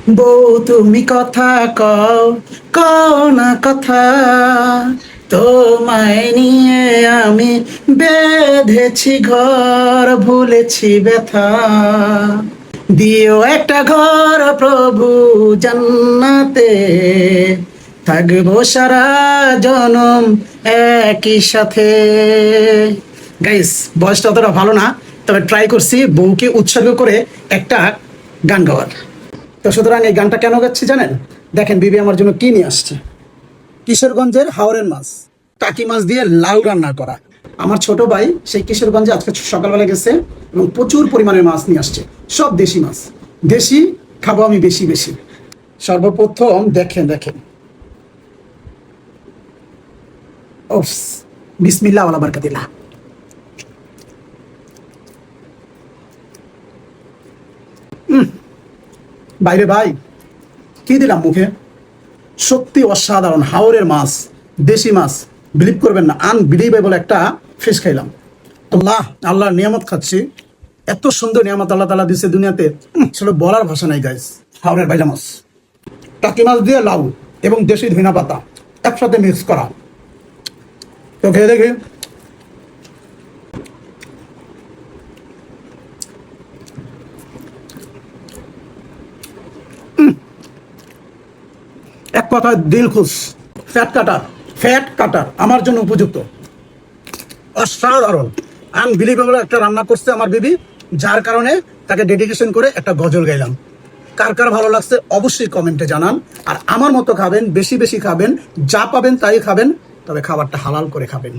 বউ তুমি কথা কও, কও না কথা, তোমায় নিয়ে আমি বেঁধেছি ঘর, ভুলেছি ব্যথা। দিও একটা ঘর প্রভু জান্নাতে, থাকবো সারা জনম একই সাথে। গাইস, বয়সটা অতটা ভালো না, তবে ট্রাই করছি বউকে উৎসর্গ করে একটা গান গাওয়ার। তো সুতরাং এই গানটা কেন গাচ্ছি জানেন? দেখেন বিবি আমার জন্য কি নিয়ে আসছে। কিশোরগঞ্জের হাওরের মাছ, টাকি মাছ দিয়ে লাউ রান্না করা। আমার ছোট ভাই সেই কিশোরগঞ্জে আজকে সকালবেলা গেছে এবং প্রচুর পরিমাণে মাছ নিয়ে আসছে, সব দেশি মাছ। দেশি খাবো আমি বেশি বেশি। সর্বপ্রথম দেখেন দেখেন, ওফস, বিসমিল্লাহ ওয়ালা বারাকাতিল্লাহ। বাইরে ভাই, কি দিলাম মুখে, সত্যি অসাধারণ হাওরের মাছ, দেশি মাছ। বিলিভ করবেন না, আনবিলিভেবল একটা ফিশ খাইলাম। আল্লাহ, আল্লাহর নিয়ামত খাচ্ছি। এত সুন্দর নিয়ামত আল্লাহ তাআলা দিছে দুনিয়াতে, আসলে বলার ভাষা নাই গাইস। হাওরের বাইলা মাছ, টাকি মাছ দিয়ে লাউ এবং দেশি ধনিয়া পাতা একসাথে মিক্স করা। তো খেয়ে দেখি। এক কথায় দিল খুশ। ফ্যাট কাটার, ফ্যাট কাটার আমার জন্য উপযুক্ত। অসাধারণ, আনবিলিভেবল একটা রান্না করছে আমার বিবি, যার কারণে তাকে ডেডিকেশন করে একটা গজল গাইলাম। কার কার ভালো লাগছে অবশ্যই কমেন্টে জানান। আর আমার মতো খাবেন, বেশি বেশি খাবেন, যা পাবেন তাই খাবেন, তবে খাবারটা হালাল করে খাবেন।